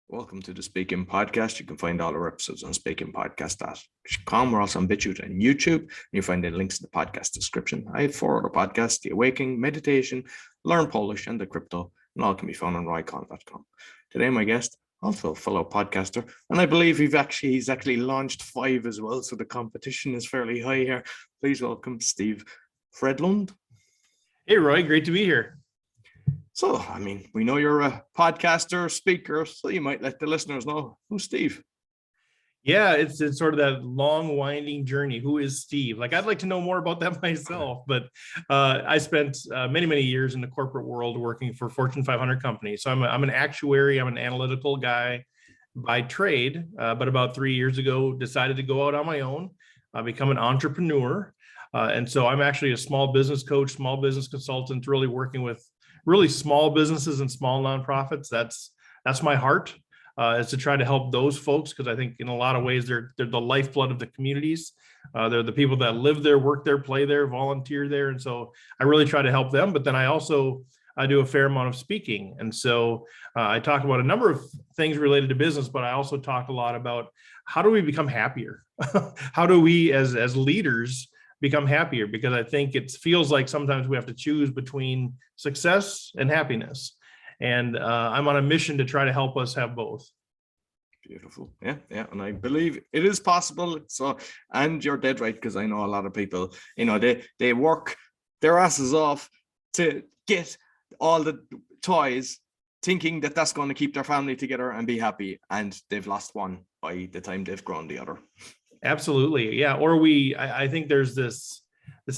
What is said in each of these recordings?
Welcome to the Speaking Podcast. You can find all our episodes on speakingpodcast.com. We're also on BitChute and YouTube. And you find the links in the podcast description. I have 4 other podcasts: The Awakening, Meditation, Learn Polish, and The Crypto. And all can be found on roycon.com. Today, my guest, also a fellow podcaster, and I believe he's actually launched 5 as well, so the competition is fairly high here. Please welcome Steve Fredlund. Hey, Roy, great to be here. So, we know you're a podcaster, speaker, so you might let the listeners know who's Steve. Yeah, it's sort of that long, winding journey. Who is Steve? I'd like to know more about that myself, but I spent many years in the corporate world working for Fortune 500 companies. So I'm an actuary, I'm an analytical guy by trade, but about 3 years ago, decided to go out on my own, become an entrepreneur. And so I'm actually a small business coach, small business consultant, really working with really small businesses and small nonprofits. That's my heart, is to try to help those folks, because I think in a lot of ways they're the lifeblood of the communities. They're the people that live there, work there, play there, volunteer there, and so I really try to help them. But then I do a fair amount of speaking, and so I talk about a number of things related to business, but I also talk a lot about how do we become happier? How do we as leaders become happier? Because I think it feels like sometimes we have to choose between success and happiness. And I'm on a mission to try to help us have both. Beautiful. Yeah. And I believe it is possible. So, and you're dead right, because I know a lot of people, they work their asses off to get all the toys, thinking that that's going to keep their family together and be happy. And they've lost one by the time they've grown the other. Absolutely. Yeah. Or I think there's this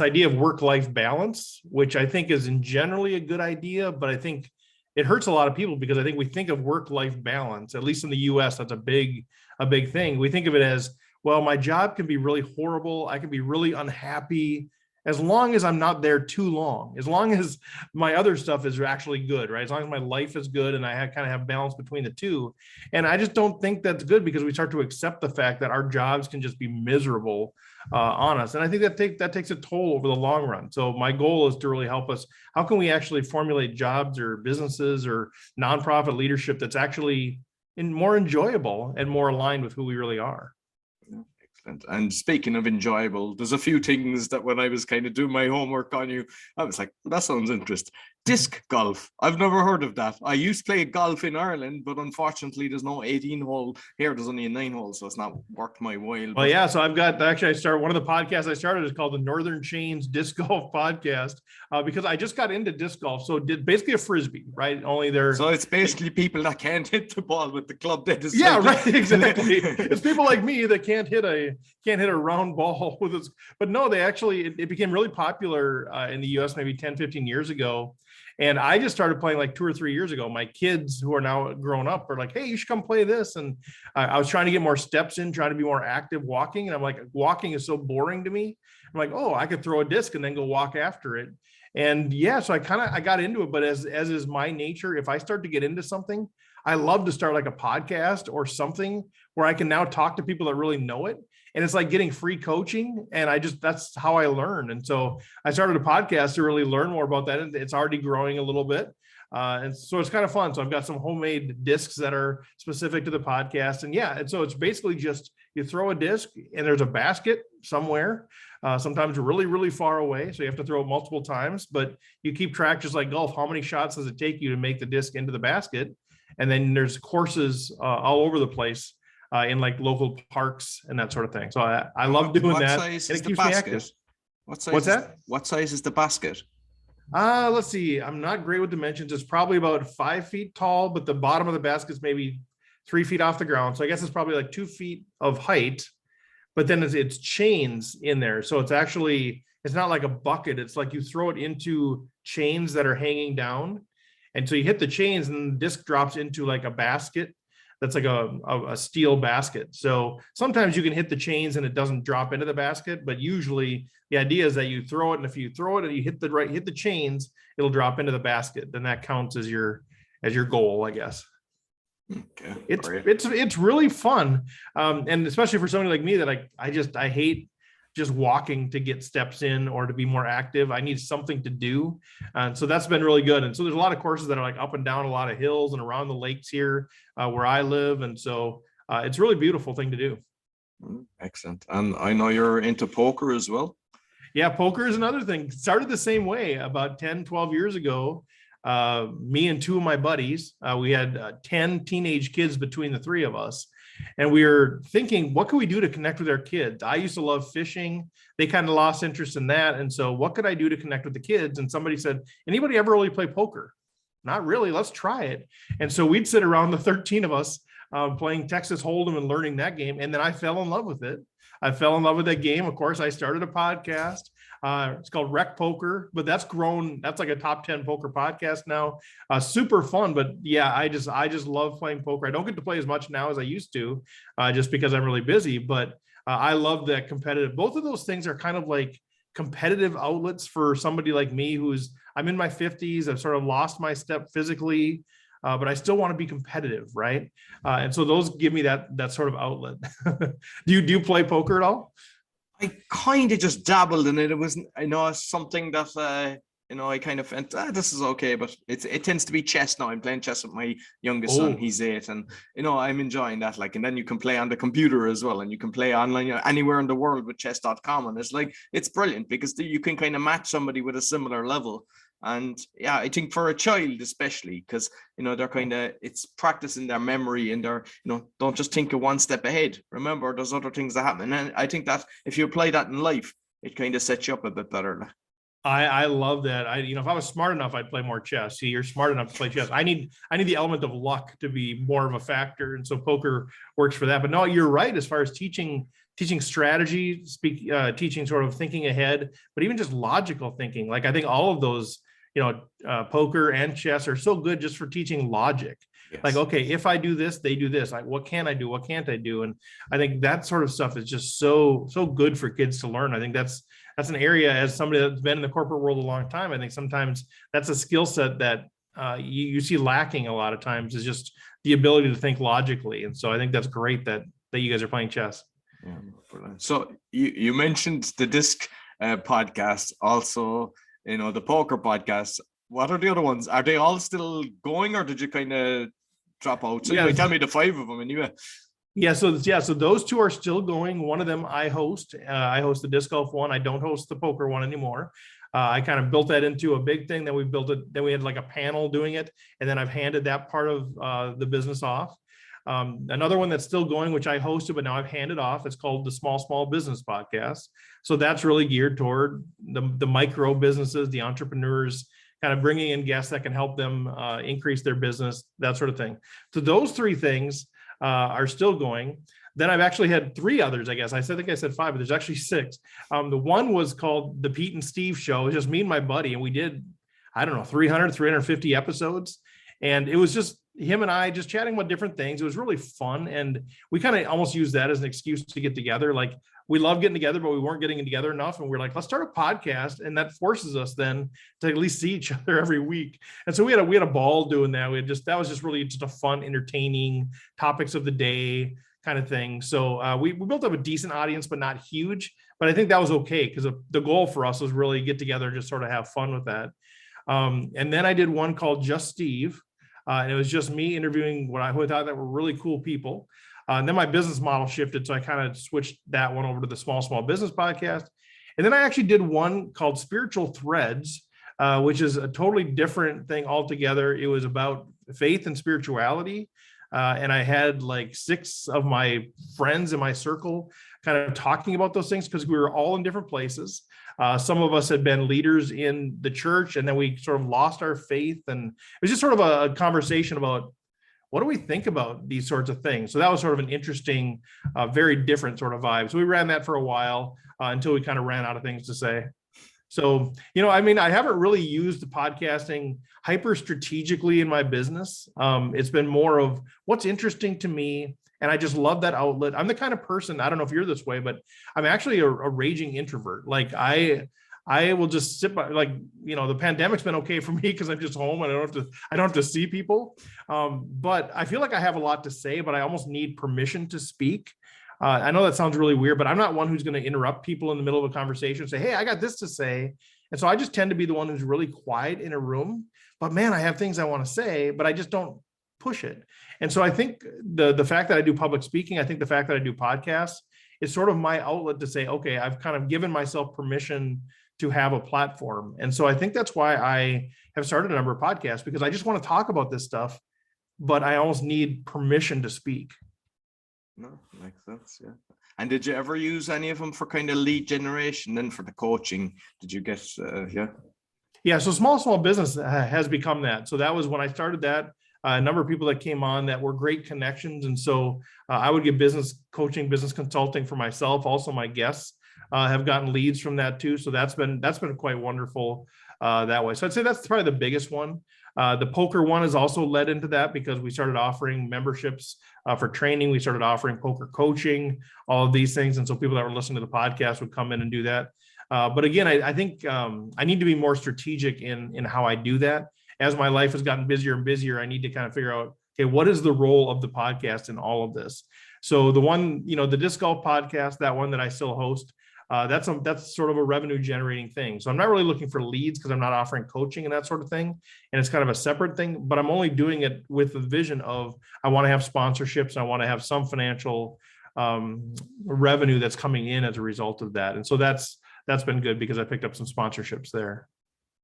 idea of work-life balance, which I think is generally a good idea, but I think it hurts a lot of people, because I think we think of work-life balance, at least in the US, that's a big thing. We think of it as, well, my job can be really horrible. I can be really unhappy as long as I'm not there too long, as long as my other stuff is actually good, right? As long as my life is good and I kind of have balance between the two. And I just don't think that's good, because we start to accept the fact that our jobs can just be miserable on us. And I think that takes a toll over the long run. So my goal is to really help us. How can we actually formulate jobs or businesses or nonprofit leadership that's actually more enjoyable and more aligned with who we really are? And speaking of enjoyable, there's a few things that when I was kind of doing my homework on you, I was like, that sounds interesting. Disc golf. I've never heard of that. I used to play golf in Ireland, but unfortunately there's no 18 hole here. There's only a 9 hole, so it's not worth my while. Well, yeah. So I started one of the podcasts I started is called the Northern Chains Disc Golf Podcast, because I just got into disc golf. So did basically a Frisbee, right? So it's basically people that can't hit the ball with the club. Yeah, right. Exactly. It's people like me that can't hit a round ball with it. But no, it became really popular in the US maybe 10, 15 years ago. And I just started playing like 2 or 3 years ago. My kids, who are now grown up, are like, hey, you should come play this. And I was trying to get more steps in, trying to be more active walking. And I'm like, walking is so boring to me. I'm like, oh, I could throw a disc and then go walk after it. And yeah, so I got into it. But as is my nature, if I start to get into something, I love to start like a podcast or something where I can now talk to people that really know it. And it's like getting free coaching. And that's how I learn. And so I started a podcast to really learn more about that. And it's already growing a little bit. And so it's kind of fun. So I've got some homemade discs that are specific to the podcast. And yeah, and so it's basically just you throw a disc and there's a basket somewhere, sometimes really, really far away. So you have to throw it multiple times, but you keep track, just like golf. How many shots does it take you to make the disc into the basket? And then there's courses all over the place in like local parks and that sort of thing. So I love doing that. And it keeps me active. What's that? What size is the basket? Let's see. I'm not great with dimensions. It's probably about 5 feet tall, but the bottom of the basket is maybe 3 feet off the ground. So I guess it's probably like 2 feet of height, but then it's chains in there. So it's not like a bucket. It's like you throw it into chains that are hanging down. And so you hit the chains and the disc drops into like a basket. That's like a steel basket. So sometimes you can hit the chains and it doesn't drop into the basket, but usually the idea is that you throw it, and if you throw it and you hit the chains, it'll drop into the basket. Then that counts as your goal, I guess. Okay. It's really fun, and especially for somebody like me that I hate just walking to get steps in or to be more active. I need something to do. And so that's been really good. And so there's a lot of courses that are like up and down a lot of hills and around the lakes here where I live. And so it's a really beautiful thing to do. Excellent. And I know you're into poker as well. Yeah, poker is another thing. Started the same way about 10, 12 years ago. Me and two of my buddies, we had 10 teenage kids between the three of us. And we were thinking, what can we do to connect with our kids? I used to love fishing. They kind of lost interest in that. And so what could I do to connect with the kids? And somebody said, anybody ever really play poker? Not really. Let's try it. And so we'd sit around, the 13 of us, playing Texas Hold'em and learning that game. And then I fell in love with it. I fell in love with that game. Of course, I started a podcast. It's called Rec Poker, but that's grown. That's like a top 10 poker podcast now. Super fun. But yeah, I just love playing poker. I don't get to play as much now as I used to, just because I'm really busy. But I love that competitive. Both of those things are kind of like competitive outlets for somebody like me I'm in my 50s. I've sort of lost my step physically. But I still want to be competitive, right? And so those give me that sort of outlet. Do you play poker at all? I kind of just dabbled in it. It was, I know, something that I kind of went, this is okay, but it tends to be chess now. I'm playing chess with my youngest son. He's 8, and I'm enjoying that. Like, and then you can play on the computer as well, and you can play online, anywhere in the world with chess.com, and it's brilliant because you can kind of match somebody with a similar level. And yeah, I think for a child especially, because they're it's practicing their memory and their don't just think of one step ahead. Remember, there's other things that happen, and I think that if you apply that in life, it kind of sets you up a bit better. I love that. If I was smart enough, I'd play more chess. See, you're smart enough to play chess. I need the element of luck to be more of a factor, and so poker works for that. But no, you're right as far as teaching strategy, teaching sort of thinking ahead, but even just logical thinking. Like, I think all of those, poker and chess are so good just for teaching logic. Yes. Like, okay, if I do this, they do this. What can I do? What can't I do? And I think that sort of stuff is just so good for kids to learn. I think that's an area, as somebody that's been in the corporate world a long time, I think sometimes that's a skill set that you see lacking a lot of times, is just the ability to think logically. And so I think that's great that you guys are playing chess. Yeah, so you mentioned the disc podcast, also the poker podcast. What are the other ones? Are they all still going, or did you kind of drop out? So you might tell me the 5 of them anyway. Yeah, so those 2 are still going. One of them I host. I host the disc golf one. I don't host the poker one anymore. I kind of built that into a big thing. Then we built it. Then we had like a panel doing it, and then I've handed that part of the business off. Another one that's still going, which I hosted, but now I've handed off. It's called the Small Business Podcast. So that's really geared toward the micro businesses, the entrepreneurs, kind of bringing in guests that can help them increase their business, that sort of thing. So those 3 things are still going. Then I've actually had 3 others, I guess. I think I said 5, but there's actually 6. The one was called the Pete and Steve Show. It was just me and my buddy, and we did, 350 episodes. And it was just him and I just chatting about different things. It was really fun. And we kind of almost used that as an excuse to get together. Like, we love getting together, but we weren't getting together enough. And we're like, let's start a podcast. And that forces us then to at least see each other every week. And so we had a ball doing that. That was just really just a fun, entertaining topics of the day kind of thing. So we built up a decent audience, but not huge. But I think that was okay, because the goal for us was really get together and just sort of have fun with that. And then I did one called Just Steve. And it was just me interviewing who I thought that were really cool people. And then my business model shifted, so I kind of switched that one over to the Small Business Podcast. And then I actually did one called Spiritual Threads, which is a totally different thing altogether. It was about faith and spirituality. And I had like 6 of my friends in my circle kind of talking about those things, because we were all in different places. Some of us had been leaders in the church, and then we sort of lost our faith. And it was just sort of a conversation about, what do we think about these sorts of things? So that was sort of an interesting, very different sort of vibe. So we ran that for a while until we kind of ran out of things to say. So, I haven't really used the podcasting hyper strategically in my business. It's been more of what's interesting to me. And I just love that outlet. I'm the kind of person, I don't know if you're this way, but I'm actually a raging introvert. Like, I will just sit by, like, the pandemic's been okay for me because I'm just home and I don't have to see people. But I feel like I have a lot to say, but I almost need permission to speak. I know that sounds really weird, but I'm not one who's going to interrupt people in the middle of a conversation and say, hey, I got this to say. And so I just tend to be the one who's really quiet in a room, but man, I have things I want to say, but I just don't push it. And so I think the fact that I do public speaking, I think the fact that I do podcasts is sort of my outlet to say, okay, I've kind of given myself permission to have a platform. And so I think that's why I have started a number of podcasts, because I just want to talk about this stuff, but I almost need permission to speak. No, makes sense. Yeah. And did you ever use any of them for kind of lead generation? Then for the coaching, did you get, Yeah. So small business has become that. So that was when I started that. A number of people that came on that were great connections. And so I would give business coaching, business consulting for myself. Also, my guests have gotten leads from that too. So that's been quite wonderful that way. So I'd say that's probably the biggest one. The poker one has also led into that, because we started offering memberships for training. We started offering poker coaching, all of these things. And so people that were listening to the podcast would come in and do that. But again, I think I need to be more strategic in how I do that. As my life has gotten busier and busier, I need to kind of figure out, okay, what is the role of the podcast in all of this? So the one, the disc golf podcast, that one that I still host, that's sort of a revenue generating thing. So I'm not really looking for leads, because I'm not offering coaching and that sort of thing. And it's kind of a separate thing, but I'm only doing it with the vision of, I want to have sponsorships. I want to have some financial revenue that's coming in as a result of that. And so that's been good, because I picked up some sponsorships there.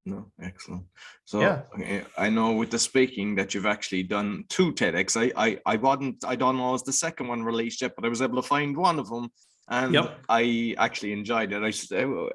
No, excellent. So yeah. I know with the speaking that you've actually done 2 TEDx. I don't know if the second one released yet, but I was able to find one of them, and I actually enjoyed it.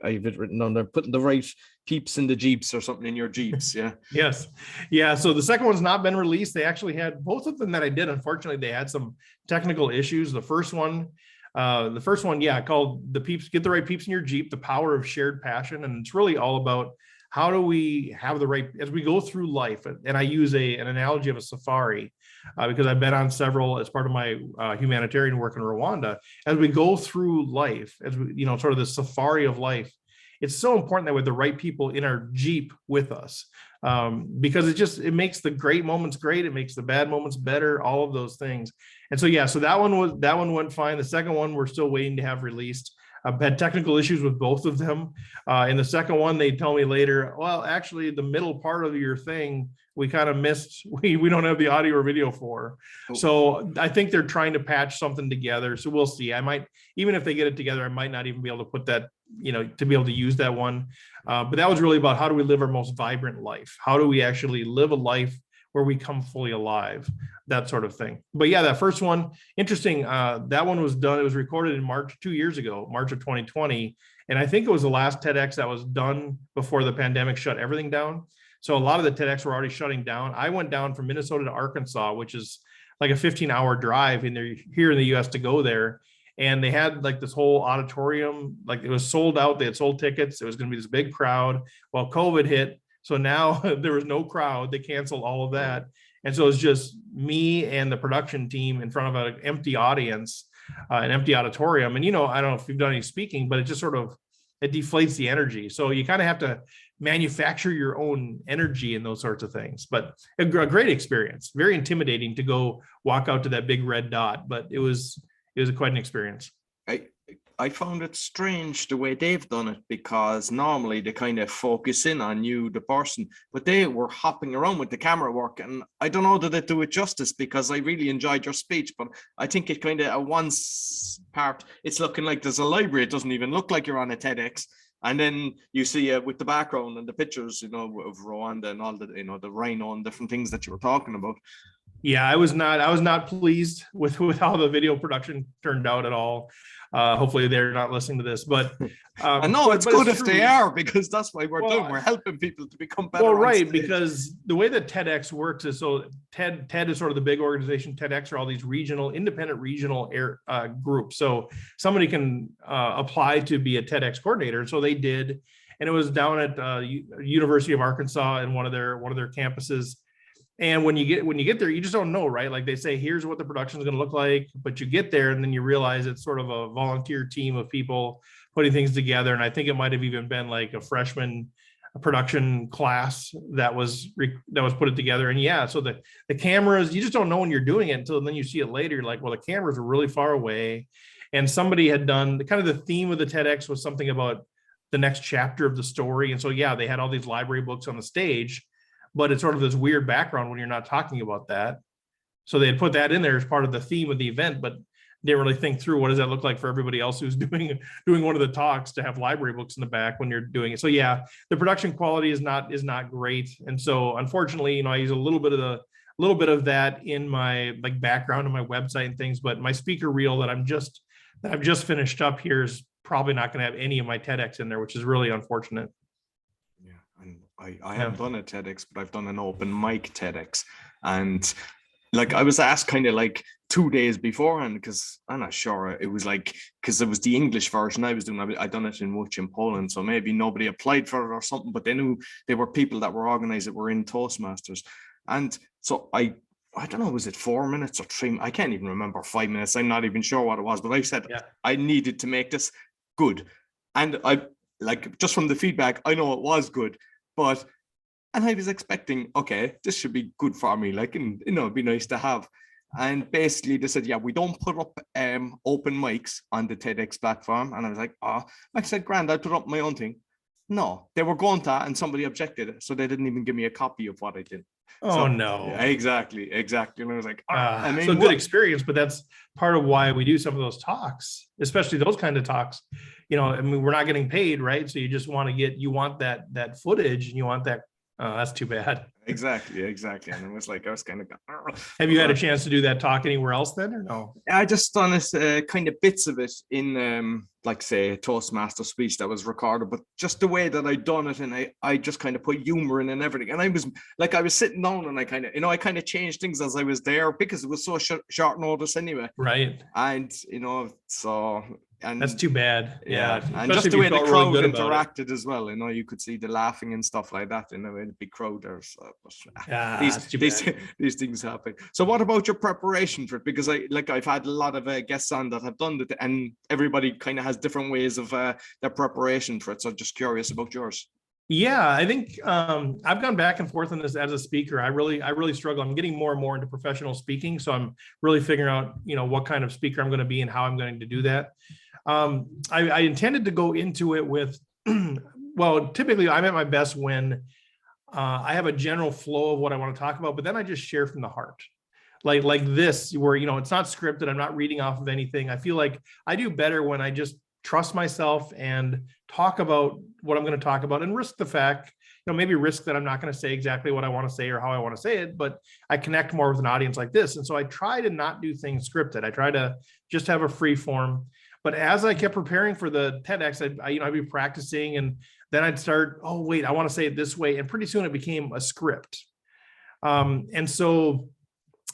I've written on there, putting the right peeps in the Jeeps or something in your Jeeps. Yeah. Yes. Yeah. So the second one's not been released. They actually had both of them that I did. Unfortunately, they had some technical issues. The first one, called The Peeps, Get the Right Peeps in Your Jeep, The Power of Shared Passion. And it's really all about, how do we have the right, as we go through life, and I use an analogy of a safari, because I've been on several as part of my humanitarian work in Rwanda. As we go through life, as we, sort of the safari of life, it's so important that we have the right people in our Jeep with us, because it makes the great moments great. It makes the bad moments better, all of those things. And so, so that one went fine. The second one, we're still waiting to have released. I've had technical issues with both of them. In the second one, they tell me later, well, actually, the middle part of your thing, we kind of missed. We don't have the audio or video for. So I think they're trying to patch something together. So we'll see. I might, even if they get it together, I might not even be able to put that, to be able to use that one. But that was really about, how do we live our most vibrant life? How do we actually live a life where we come fully alive, that sort of thing. But yeah, that first one, interesting. That one was done. It was recorded in March, 2 years ago, March of 2020. And I think it was the last TEDx that was done before the pandemic shut everything down. So a lot of the TEDx were already shutting down. I went down from Minnesota to Arkansas, which is like a 15-hour drive here in the US to go there. And they had like this whole auditorium, like it was sold out. They had sold tickets. It was going to be this big crowd. Well, COVID hit. So now there was no crowd. They canceled all of that. And so it's just me and the production team in front of an empty audience, an empty auditorium. And, I don't know if you've done any speaking, but it just it deflates the energy. So you kind of have to manufacture your own energy in those sorts of things. But a great experience, very intimidating to go walk out to that big red dot, but it was quite an experience. I found it strange the way they've done it, because normally they kind of focus in on you, the person, but they were hopping around with the camera work. And I don't know that they do it justice, because I really enjoyed your speech, but I think it kind of at one part, it's looking like there's a library. It doesn't even look like you're on a TEDx. And then you see with the background and the pictures, of Rwanda and all the, the rhino and different things that you were talking about. Yeah, I was not pleased with how the video production turned out at all. Hopefully they're not listening to this, but I know it's good if they are, because that's why we're helping people to become better. Well, right, because the way that TEDx works is, so TED is sort of the big organization. TEDx are all these independent regional groups. So somebody can apply to be a TEDx coordinator. So they did, and it was down at University of Arkansas in one of their campuses. And when you get there, you just don't know, right? Like they say, here's what the production is going to look like, but you get there and then you realize it's sort of a volunteer team of people putting things together. And I think it might have even been like a freshman production class that was put it together. And yeah, so the cameras, you just don't know when you're doing it until then you see it later. You're like, well, the cameras are really far away. And somebody had done kind of the theme of the TEDx was something about the next chapter of the story. And so, yeah, they had all these library books on the stage, but it's sort of this weird background when you're not talking about that. So they had put that in there as part of the theme of the event, but didn't really think through what does that look like for everybody else who's doing one of the talks to have library books in the back when you're doing it. So yeah, the production quality is not great. And so unfortunately, I use a little bit of that in my like background on my website and things, but my speaker reel that I've just finished up here is probably not going to have any of my TEDx in there, which is really unfortunate. Yeah, and I haven't done a TEDx, but I've done an open mic TEDx, and like I was asked kind of like 2 days beforehand, because I'm not sure, it was like, because it was the English version I was doing. I'd done it in Łódź in Poland, so maybe nobody applied for it or something, but they knew they were people that were organized that were in Toastmasters. And so I don't know, was it 4 minutes or 3? I can't even remember, 5 minutes. I'm not even sure what it was, but I said I needed to make this good. And I like, just from the feedback, I know it was good, and I was expecting, okay, this should be good for me, like, and it'd be nice to have. And basically they said, yeah, we don't put up open mics on the TEDx platform. And I was like, I said, grand, I'll put up my own thing. No, they were going to, and somebody objected, so they didn't even give me a copy of what I did. Oh, no. Yeah, exactly. And I was like, I mean, so good experience, but that's part of why we do some of those talks, especially those kind of talks. I mean, we're not getting paid, right? So you just want that footage, and you want that. Oh, that's too bad. Exactly. And it was like, I was kind of. Have you had a chance to do that talk anywhere else then, or no? I just done it, kind of bits of it in, like, say, a Toastmaster speech that was recorded, but just the way that I'd done it, and I just kind of put humor in and everything. And I was sitting down, and I kind of changed things as I was there, because it was so short notice anyway. Right. And so. And that's too bad. Yeah. And just the way the crowd interacted as well, you could see the laughing and stuff like that in a big crowd there. So these things happen. So what about your preparation for it? Because I've had a lot of guests on that have done it, and everybody kind of has different ways of their preparation for it. So just curious about yours. Yeah, I think I've gone back and forth on this as a speaker. I really struggle. I'm getting more and more into professional speaking, so I'm really figuring out, what kind of speaker I'm going to be and how I'm going to do that. I intended to go into it with, well, typically I'm at my best when I have a general flow of what I want to talk about, but then I just share from the heart. Like this, where, it's not scripted. I'm not reading off of anything. I feel like I do better when I just trust myself and talk about what I'm going to talk about, and risk the fact, maybe risk that I'm not going to say exactly what I want to say or how I want to say it, but I connect more with an audience like this. And so I try to not do things scripted. I try to just have a free form. But as I kept preparing for the TEDx, I'd be practicing, and then I'd start, oh, wait, I want to say it this way. And pretty soon it became a script. And so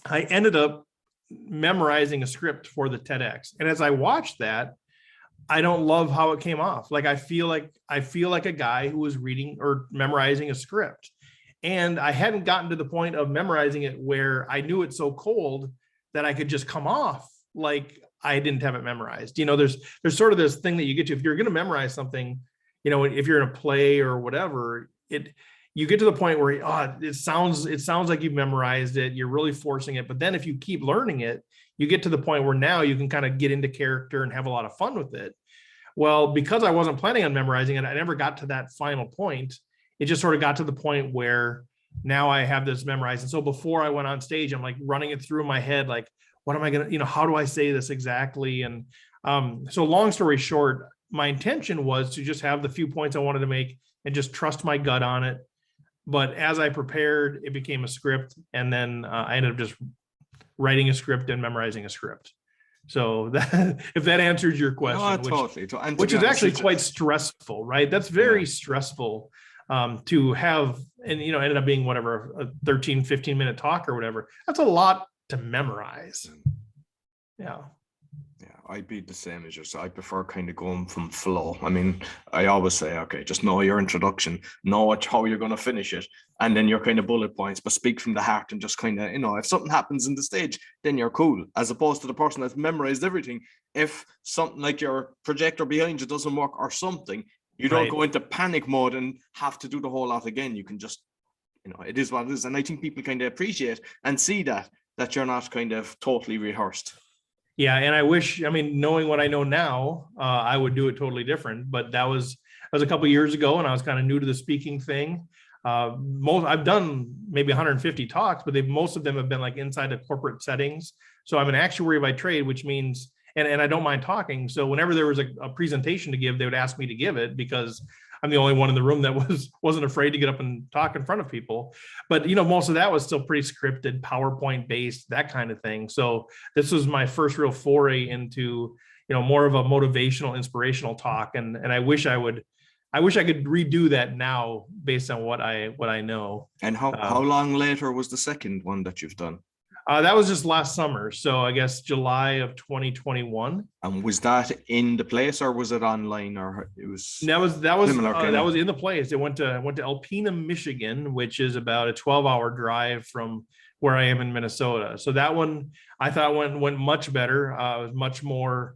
I ended up memorizing a script for the TEDx. And as I watched that, I don't love how it came off. Like, I feel like a guy who was reading or memorizing a script. And I hadn't gotten to the point of memorizing it where I knew it so cold that I could just come off like I didn't have it memorized. There's sort of this thing that you get to, if you're going to memorize something, if you're in a play or whatever, you get to the point where it sounds like you've memorized it. You're really forcing it. But then if you keep learning it, you get to the point where now you can kind of get into character and have a lot of fun with it. Well, because I wasn't planning on memorizing it, I never got to that final point. It just sort of got to the point where now I have this memorized. And so before I went on stage, I'm like running it through my head, like, what am I going to, how do I say this exactly? And so long story short, my intention was to just have the few points I wanted to make and just trust my gut on it. But as I prepared, it became a script. And then I ended up just writing a script and memorizing a script. So that, if that answers your question, which is actually quite stressful, right? That's very stressful to have, and, ended up being whatever, a 13, 15 minute talk or whatever. That's a lot to memorize. Yeah, I'd be the same as you. So I prefer kind of going from flow. I mean, I always say, okay, just know your introduction, know how you're going to finish it, and then your kind of bullet points, but speak from the heart and just kind of, if something happens in the stage, then you're cool, as opposed to the person that's memorized everything. If something like your projector behind you doesn't work or something, you don't go into panic mode and have to do the whole lot again. You can just, it is what it is. And I think people kind of appreciate and see that you're not kind of totally rehearsed. Yeah, and I wish, I mean, knowing what I know now, I would do it totally different. But that was a couple of years ago, and I was kind of new to the speaking thing. I've done maybe 150 talks, but most of them have been like inside of corporate settings. So I'm an actuary by trade, which means, and I don't mind talking. So whenever there was a presentation to give, they would ask me to give it because I'm the only one in the room that wasn't afraid to get up and talk in front of people. But most of that was still pretty scripted, PowerPoint based, that kind of thing. So this was my first real foray into more of a motivational, inspirational talk. And I wish I could redo that now based on what I know. And how long later was the second one that you've done? That was just last summer. So I guess July of 2021. And was that in the place or was it online, or it was? That was similar that was in the place. It went to Alpena, Michigan, which is about a 12-hour drive from where I am in Minnesota. So that one I thought went much better. It was much more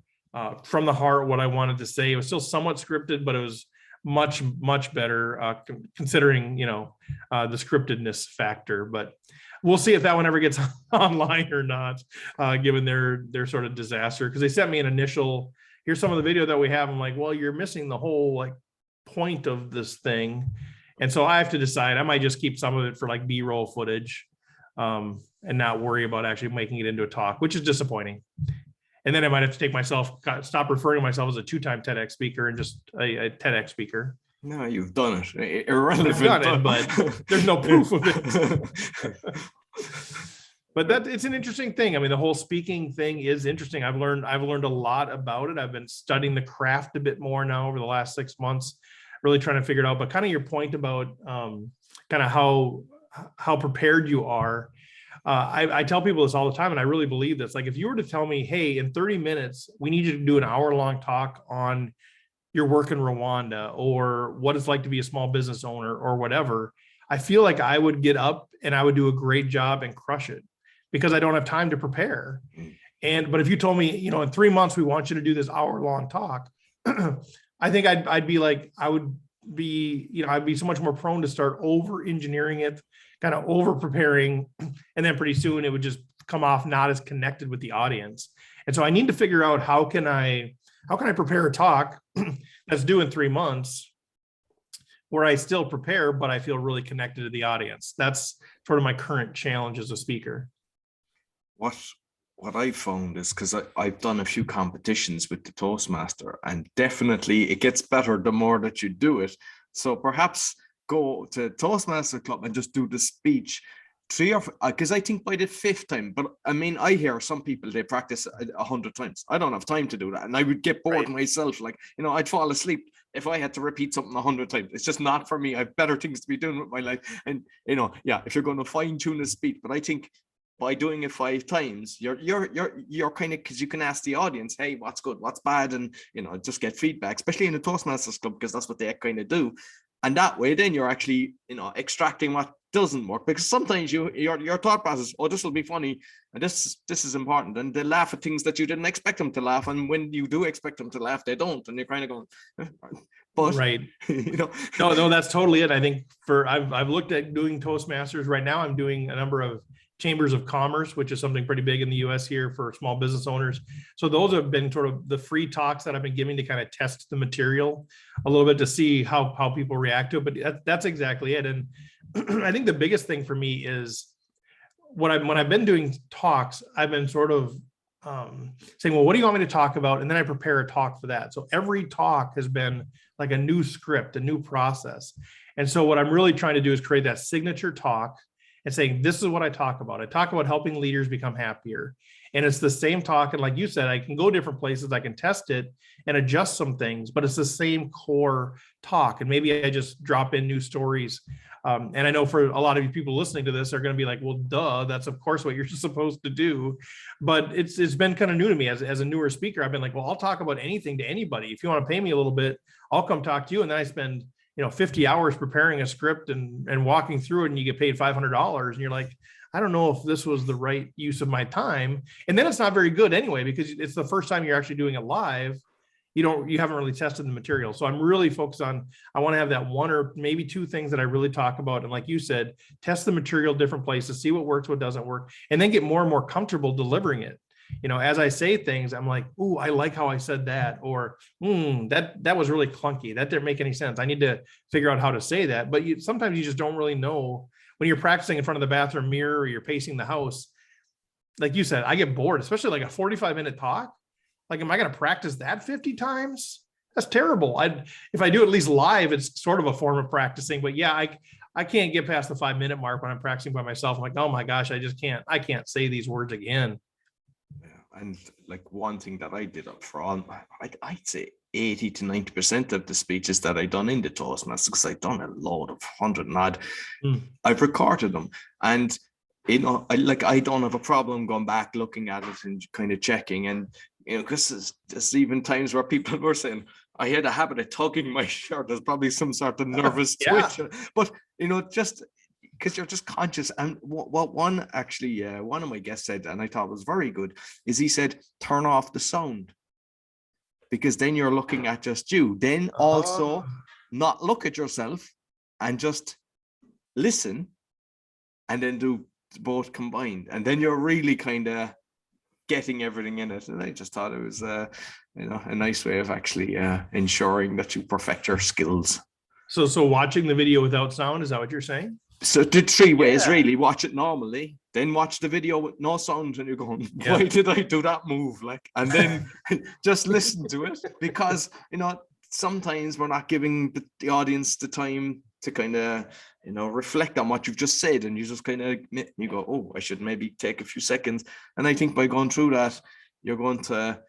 from the heart what I wanted to say. It was still somewhat scripted, but it was much better considering the scriptedness factor. But we'll see if that one ever gets online or not, given their sort of disaster. Because they sent me an initial, here's some of the video that we have. I'm like, well, you're missing the whole like point of this thing. And so I have to decide. I might just keep some of it for like B-roll footage, and not worry about actually making it into a talk, which is disappointing. And then I might have to stop referring to myself as a 2-time TEDx speaker and just a TEDx speaker. No, you've done it. Irrelevant. I've done it, but there's no proof of it. But it's an interesting thing. I mean, the whole speaking thing is interesting. I've learned a lot about it. I've been studying the craft a bit more now over the last 6 months, really trying to figure it out. But kind of your point about kind of how prepared you are. I tell people this all the time, and I really believe this. Like, if you were to tell me, hey, in 30 minutes, we need you to do an hour-long talk on your work in Rwanda or what it's like to be a small business owner or whatever, I feel like I would get up and I would do a great job and crush it because I don't have time to prepare. But if you told me, in 3 months, we want you to do this hour-long talk, I think I'd be so much more prone to start over-engineering it, kind of over-preparing, and then pretty soon it would just come off not as connected with the audience. And so I need to figure out how can I prepare a talk that's due in 3 months where I still prepare, but I feel really connected to the audience. That's sort of my current challenge as a speaker. What I found is, because I've done a few competitions with the Toastmaster, and definitely it gets better the more that you do it. So perhaps go to Toastmaster Club and just do the speech 3 or 4, because I think by the 5th time, but I mean, I hear some people, they practice 100 times. I don't have time to do that. And I would get bored myself. Like, I'd fall asleep if I had to repeat something 100 times. It's just not for me. I have better things to be doing with my life. And, if you're going to fine tune a speech, but I think by doing it 5 times, you're kind of, because you can ask the audience, hey, what's good, what's bad, and just get feedback, especially in the Toastmasters Club, because that's what they kind of do. And that way, then you're actually, extracting what doesn't work, because sometimes your thought process, oh, this will be funny, and this is important, and they laugh at things that you didn't expect them to laugh, and when you do expect them to laugh, they don't, and you're kind of going, but right, no, that's totally it. I think I've looked at doing Toastmasters. Right now, I'm doing a number of chambers of commerce, which is something pretty big in the US here for small business owners. So those have been sort of the free talks that I've been giving to kind of test the material a little bit to see how people react to it. But that's exactly it. And I think the biggest thing for me is when I've been doing talks, I've been sort of saying, well, what do you want me to talk about? And then I prepare a talk for that. So every talk has been like a new script, a new process. And so what I'm really trying to do is create that signature talk and saying, this is what I talk about. I talk about helping leaders become happier. And it's the same talk. And like you said, I can go different places. I can test it and adjust some things, but it's the same core talk. And maybe I just drop in new stories. And I know for a lot of you people listening to this are going to be like, well, duh, that's of course what you're supposed to do. But it's been kind of new to me as a newer speaker. I've been like, well, I'll talk about anything to anybody. If you want to pay me a little bit, I'll come talk to you. And then I spend 50 hours preparing a script and walking through it, and you get paid $500. And you're like, I don't know if this was the right use of my time. And then it's not very good anyway, because it's the first time you're actually doing it live. You haven't really tested the material. So I'm really focused on, I want to have that 1 or maybe 2 things that I really talk about. And like you said, test the material different places, see what works, what doesn't work, and then get more and more comfortable delivering it. as I say things, I'm like, ooh, I like how I said that, or that was really clunky. That didn't make any sense. I need to figure out how to say that. But sometimes you just don't really know when you're practicing in front of the bathroom mirror or you're pacing the house. Like you said, I get bored, especially like a 45-minute talk. Like, am I going to practice that 50 times? That's terrible. If I do at least live, it's sort of a form of practicing. But yeah, I can't get past the 5-minute mark when I'm practicing by myself. I'm like, oh my gosh, I can't say these words again. Yeah, and like one thing that I did up for all, I'd say 80 to 90% of the speeches that I done in the Toastmasters, because I've done a load of 100 and odd, I've recorded them. And I don't have a problem going back, looking at it and kind of checking. And, because there's even times where people were saying, I had a habit of tugging my shirt. There's probably some sort of nervous twitch. But, just because you're just conscious. And what one of my guests said, and I thought was very good, is he said, turn off the sound. Because then you're looking at just you. Then also not look at yourself and just listen, and then do both combined, and then you're really kind of getting everything in it. And I just thought it was a nice way of actually ensuring that you perfect your skills. So watching the video without sound, is that what you're saying? So the 3 ways, really. Watch it normally, then watch the video with no sound, and you're going, why did I do that move? And then just listen to it, because sometimes we're not giving the audience the time to kind of reflect on what you've just said, and you just kind of go, oh, I should maybe take a few seconds. And I think by going through that, you're going to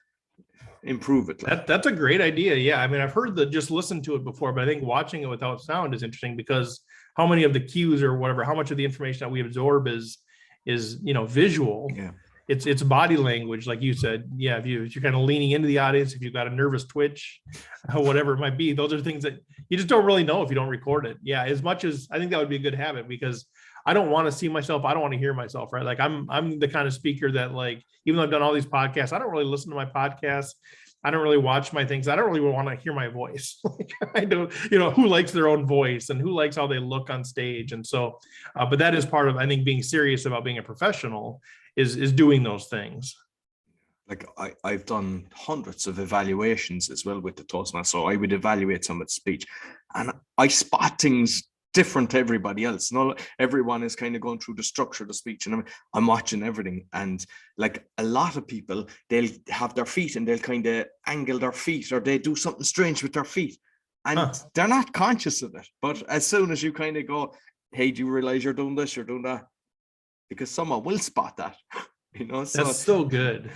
improve it. That's a great idea. Yeah, I mean, I've heard just listen to it before, but I think watching it without sound is interesting, because how many of the cues or whatever, how much of the information that we absorb is visual. Yeah. It's body language, like you said. Yeah, if you're kind of leaning into the audience, if you've got a nervous twitch, whatever it might be, those are things that you just don't really know if you don't record it. Yeah, as much as I think that would be a good habit, because I don't want to see myself. I don't want to hear myself, right? Like I'm the kind of speaker that, like, even though I've done all these podcasts, I don't really listen to my podcasts. I don't really watch my things. I don't really want to hear my voice. I don't, who likes their own voice and who likes how they look on stage. And so, but that is part of, I think, being serious about being a professional is doing those things. Like I've done hundreds of evaluations as well with the Toastmasters. So I would evaluate someone's speech, and I spot things different to everybody else. Everyone is kind of going through the structure of the speech, and I'm watching everything. And like a lot of people, they'll have their feet and they'll kind of angle their feet, or they do something strange with their feet, and they're not conscious of it. But as soon as you kind of go, hey, do you realize you're doing this, you're doing that? Because someone will spot that. That's so good.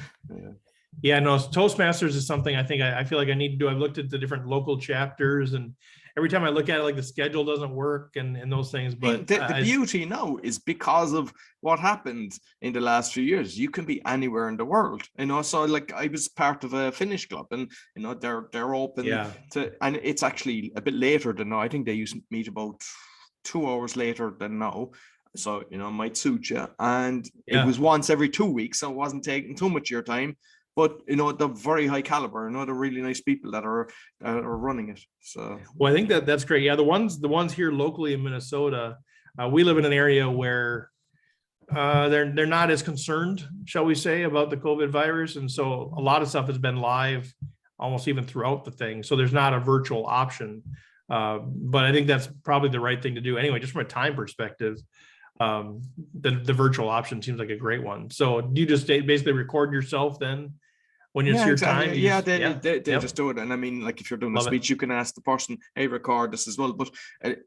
Yeah, no, Toastmasters is something I think I feel like I need to do. I've looked at the different local chapters, and every time I look at it, like, the schedule doesn't work and those things. But the beauty now is, because of what happened in the last few years, you can be anywhere in the world. So like I was part of a Finnish club, and they're open to, and it's actually a bit later than now. I think they used to meet about 2 hours later than now. So, it might suit you. And it was once every 2 weeks, so it wasn't taking too much of your time. But, they're very high caliber, they're really nice people that are running it. So, well, I think that's great. Yeah, the ones here locally in Minnesota, we live in an area where they're not as concerned, shall we say, about the COVID virus. And so a lot of stuff has been live almost even throughout the thing. So there's not a virtual option. But I think that's probably the right thing to do anyway, just from a time perspective. The virtual option seems like a great one. So do you just basically record yourself then when it's your time? They just do it. And I mean, like, if you're doing a speech, you can ask the person, hey, record this as well. But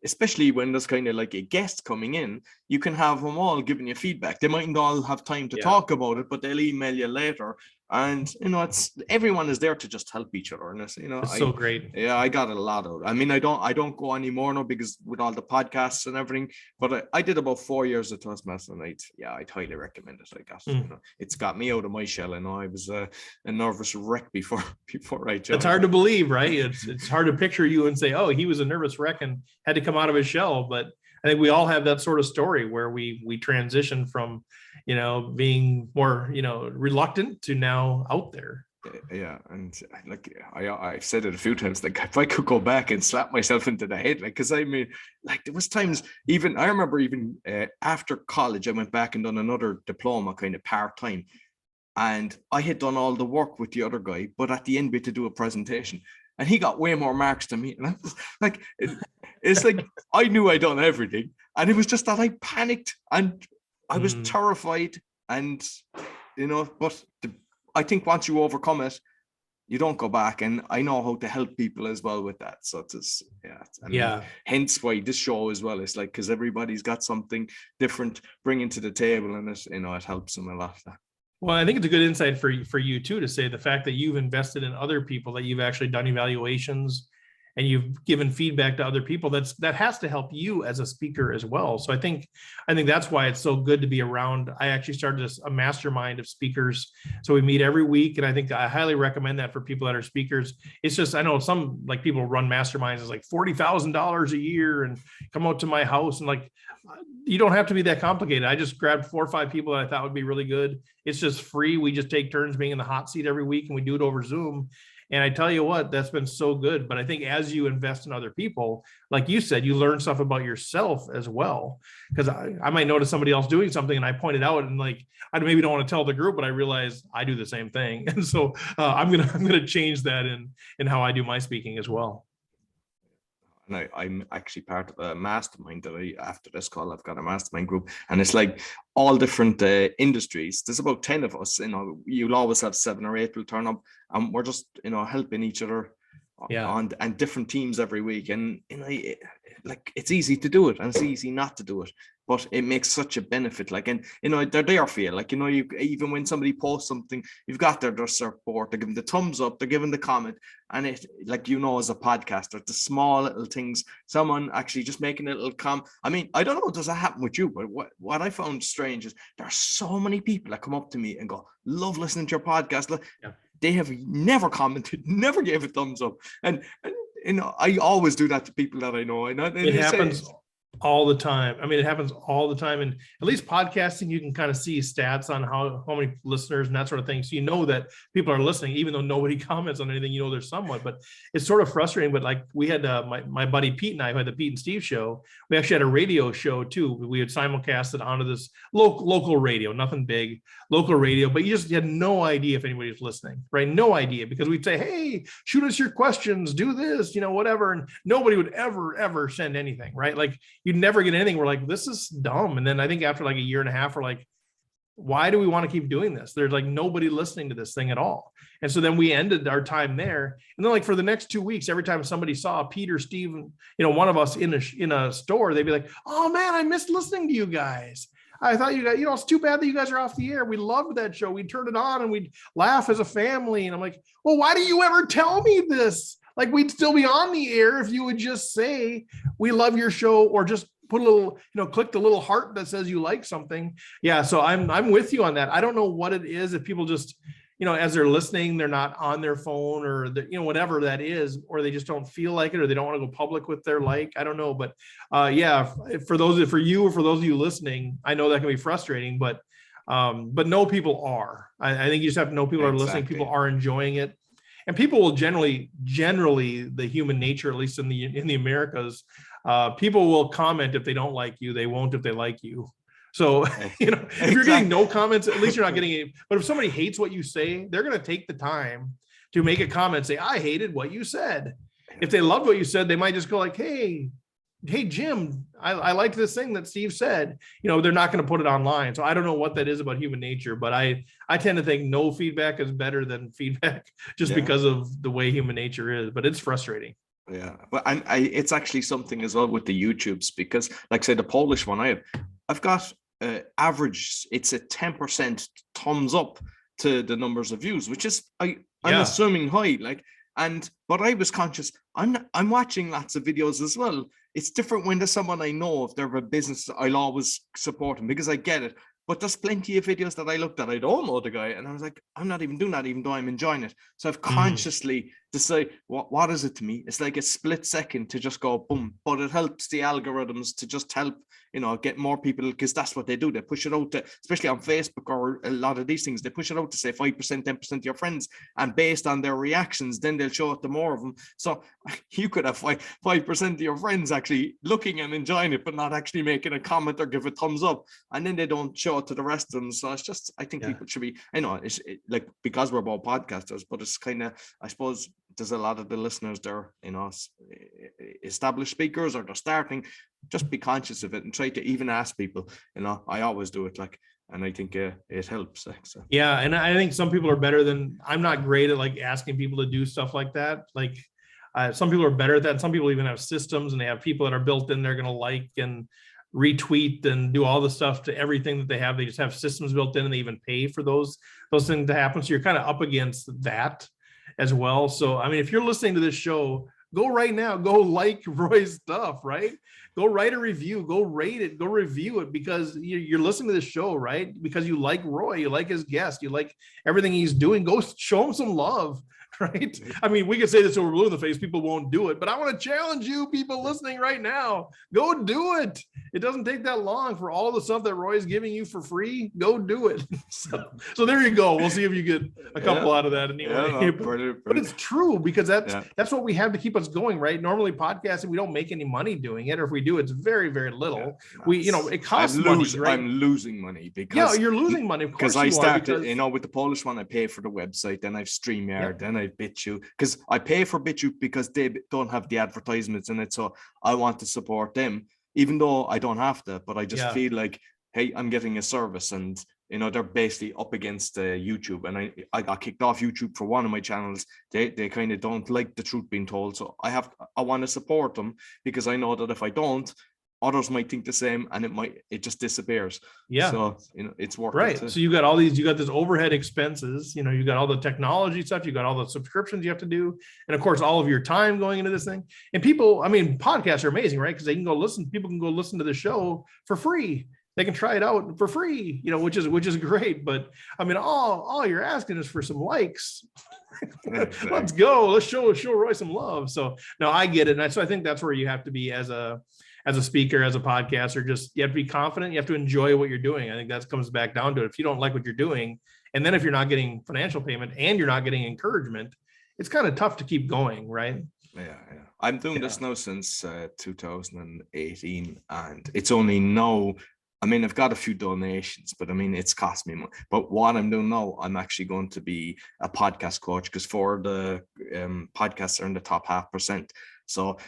especially when there's kind of like a guest coming in, you can have them all giving you feedback. They mightn't all have time to talk about it, but they'll email you later. And it's everyone is there to just help each other, and it's so great. Yeah, I got a lot of. I mean, I don't go anymore now, because with all the podcasts and everything. But I did about 4 years of Toastmasters, and I'd highly recommend it. I guess it's got me out of my shell. I was a nervous wreck before I joined. It's hard to believe, right? It's hard to picture you and say, oh, he was a nervous wreck and had to come out of his shell. But I think we all have that sort of story where we transition from, being more, reluctant to now out there. Yeah, and like I've said it a few times, like, if I could go back and slap myself into the head, like, because I mean, like, there was times, I remember even after college, I went back and done another diploma kind of part-time, and I had done all the work with the other guy, but at the end we had to do a presentation, and he got way more marks than me. And I was like, it's like I knew I'd done everything, and it was just that I panicked and I was terrified, and but I think once you overcome it, you don't go back. And I know how to help people as well with that. So it's hence why this show as well is like, because everybody's got something different bringing to the table, and it helps them a lot. Well, I think it's a good insight for you too, to say the fact that you've invested in other people, that you've actually done evaluations and you've given feedback to other people, that has to help you as a speaker as well. So I think that's why it's so good to be around. I actually started a mastermind of speakers. So we meet every week. And I think I highly recommend that for people that are speakers. It's just, I know some like people run masterminds is like $40,000 a year and come out to my house, and like, you don't have to be that complicated. I just grabbed 4 or 5 people that I thought would be really good. It's just free. We just take turns being in the hot seat every week, and we do it over Zoom. And I tell you what, that's been so good. But I think as you invest in other people, like you said, you learn stuff about yourself as well. Because I might notice somebody else doing something and I point it out, and like, I maybe don't want to tell the group, but I realize I do the same thing. And so I'm gonna change that in how I do my speaking as well. And I'm actually part of a mastermind that after this call, I've got a mastermind group, and it's like all different industries. There's about 10 of us, you'll always have 7 or 8 will turn up, and we're just, helping each other on and different teams every week. And, like, it's easy to do it and it's easy not to do it, but it makes such a benefit. Like, and, they're there for you. Like, you even when somebody posts something, you've got their support, they're giving the thumbs up, they're giving the comment. And it, like, as a podcaster, the small little things, someone actually just making a little comment. I mean, I don't know, does that happen with you? But what I found strange is there are so many people that come up to me and go, love listening to your podcast. Yeah. They have never commented, never gave a thumbs up. And I always do that to people that I know. And it happens all the time. I mean, it happens all the time. And at least podcasting, you can kind of see stats on how many listeners and that sort of thing. So you know that people are listening, even though nobody comments on anything, there's somewhat, but it's sort of frustrating. But like we had my buddy Pete and I, who had the Pete and Steve show, we actually had a radio show too. We had simulcasted onto this local radio, nothing big, local radio, but you just had no idea if anybody was listening, right? No idea, because we'd say, hey, shoot us your questions, do this, whatever. And nobody would ever send anything, right? Like, you'd never get anything. We're like, this is dumb. And then I think after like a year and a half, we're like, why do we want to keep doing this? There's like nobody listening to this thing at all. And so then we ended our time there. And then like for the next 2 weeks, every time somebody saw Pete or Steve, one of us in a store, they'd be like, oh man, I missed listening to you guys. I thought you guys, it's too bad that you guys are off the air. We loved that show. We'd turn it on and we'd laugh as a family. And I'm like, well, why do you ever tell me this? Like, we'd still be on the air if you would just say, we love your show, or just put a little, click the little heart that says you like something. Yeah. So I'm with you on that. I don't know what it is. If people just, as they're listening, they're not on their phone, or whatever that is, or they just don't feel like it, or they don't want to go public with their like, I don't know. But for you, or for those of you listening, I know that can be frustrating, but no, people are. I think you just have to know people are listening. People are enjoying it. And people will generally, the human nature, at least in the Americas, people will comment if they don't like you. They won't if they like you. So, if you're getting no comments, at least you're not getting it. But if somebody hates what you say, they're going to take the time to make a comment, say, I hated what you said. If they loved what you said, they might just go like, hey, Jim, I liked this thing that Steve said. They're not going to put it online. So I don't know what that is about human nature, but I tend to think no feedback is better than feedback, just because of the way human nature is. But it's frustrating. Yeah, but it's actually something as well with the YouTubes, because like say the Polish one I've got average, it's a 10% thumbs up to the numbers of views, which is I'm assuming high. But I was conscious, I'm watching lots of videos as well. It's different when there's someone I know, if they're a business, I'll always support them because I get it. But there's plenty of videos that I looked at, I don't know the guy, and I was like, I'm not even doing that, even though I'm enjoying it. So I've consciously to say, what is it to me? It's like a split second to just go boom, but it helps the algorithms to just help, get more people, because that's what they do. They push it out to, especially on Facebook or a lot of these things, they push it out to say 5%, 10% of your friends. And based on their reactions, then they'll show it to more of them. So you could have 5% of your friends actually looking and enjoying it, but not actually making a comment or give a thumbs up. And then they don't show it to the rest of them. So it's just, I think people should be, like, because we're both podcasters, but it's kind of, I suppose, there's a lot of the listeners there, established speakers, or they're starting. Just be conscious of it and try to even ask people. I always do it, like, and I think it helps. So. Yeah, and I think some people are better than, I'm not great at like asking people to do stuff like that. Like some people are better at that. And some people even have systems, and they have people that are built in. They're going to like and retweet and do all the stuff to everything that they have. They just have systems built in, and they even pay for those things to happen. So you're kind of up against that as well. So, I mean, if you're listening to this show, go right now, go like Roy's stuff, right? Go write a review, go rate it, go review it, because you're listening to this show, right? Because you like Roy, you like his guest, you like everything he's doing. Go show him some love, right? I mean, we could say this till we're blue in the face, people won't do it, but I want to challenge you people listening right now, go do it. It doesn't take that long. For all the stuff that Roy's giving you for free, go do it. So there you go. We'll see if you get a couple out of that anyway. But it's true, because that's what we have to keep us going, right? Normally podcasting, we don't make any money doing it, or if we do, it's very, very little. It costs money, right? I'm losing money because you're losing money, of course, because I started, with the Polish one, I pay for the website, then I've StreamYard, then I BitChute, because I pay for BitChute because they don't have the advertisements in it, so I want to support them, even though I don't have to, but I just feel like, hey, I'm getting a service, and they're basically up against YouTube, and I got kicked off YouTube for one of my channels. They kind of don't like the truth being told, so I want to support them, because I know that if I don't, others might think the same, and it just disappears. So it's worth it. So you got this overhead expenses, you got all the technology stuff, you got all the subscriptions you have to do, and of course all of your time going into this thing. And people, I mean, podcasts are amazing, right? Because people can go listen to the show for free. They can try it out for free, which is great. But I mean, all you're asking is for some likes. Let's go. Let's show Roy some love. So no, I get it. And so I think that's where you have to be as a speaker, as a podcaster. Just, you have to be confident. You have to enjoy what you're doing. I think that comes back down to it. If you don't like what you're doing, and then if you're not getting financial payment and you're not getting encouragement, it's kind of tough to keep going, right? Yeah. I'm doing this now since 2018, and it's only now. I mean, I've got a few donations, but I mean, it's cost me money. But what I'm doing now, I'm actually going to be a podcast coach, because for the podcasts are in the top 0.5%. So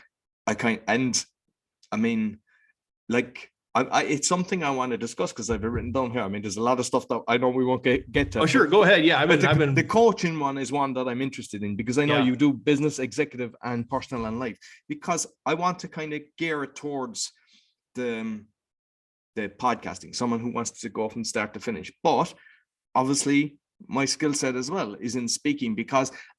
it's something I want to discuss, because I've written down here. I mean, there's a lot of stuff that I know we won't get to. Oh, sure. Go ahead. Yeah. The coaching one is one that I'm interested in, because I know you do business, executive, and personal and life, because I want to kind of gear it towards the podcasting, someone who wants to go from start to finish. But obviously my skill set as well is in speaking,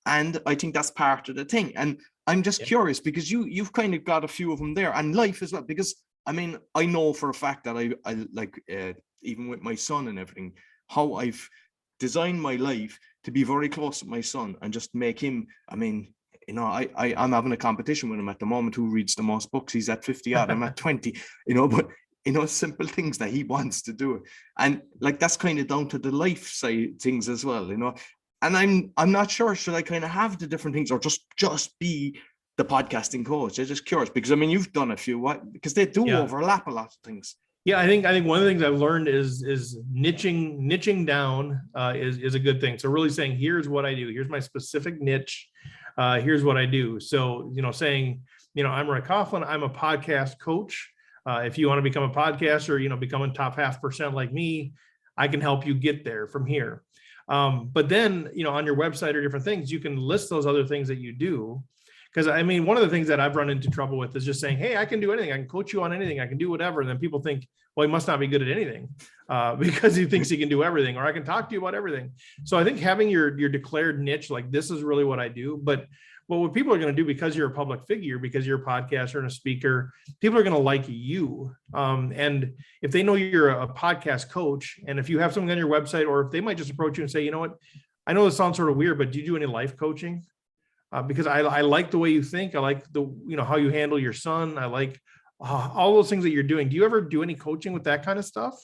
and I think that's part of the thing. And I'm just curious, because you've kind of got a few of them there, and life as well, because I mean, I know for a fact that I like, even with my son and everything, how I've designed my life to be very close to my son and just make him, I mean, I'm having a competition with him at the moment, who reads the most books. He's at 50 odd, I'm at 20, but simple things that he wants to do. And like, that's kind of down to the life side things as well, and I'm not sure, should I kind of have the different things, or just be the podcasting coach? I'm just curious, because I mean, you've done a few, because they do overlap a lot of things. Yeah, I think one of the things I've learned is niching down is a good thing. So really saying, here's what I do, here's my specific niche, here's what I do. So saying, I'm Roy Coughlin, I'm a podcast coach. If you want to become a podcaster, become a top 0.5% like me, I can help you get there from here. But then, on your website or different things, you can list those other things that you do. Because I mean, one of the things that I've run into trouble with is just saying, hey, I can do anything. I can coach you on anything. I can do whatever. And then people think, well, he must not be good at anything because he thinks he can do everything, or I can talk to you about everything. So I think having your declared niche, like, this is really what I do. But what people are going to do, because you're a public figure, because you're a podcaster and a speaker, people are going to like you. And if they know you're a podcast coach, and if you have something on your website, or if they might just approach you and say, you know what, I know this sounds sort of weird, but do you do any life coaching? because I like the way you think. I like how you handle your son. I like all those things that you're doing. Do you ever do any coaching with that kind of stuff?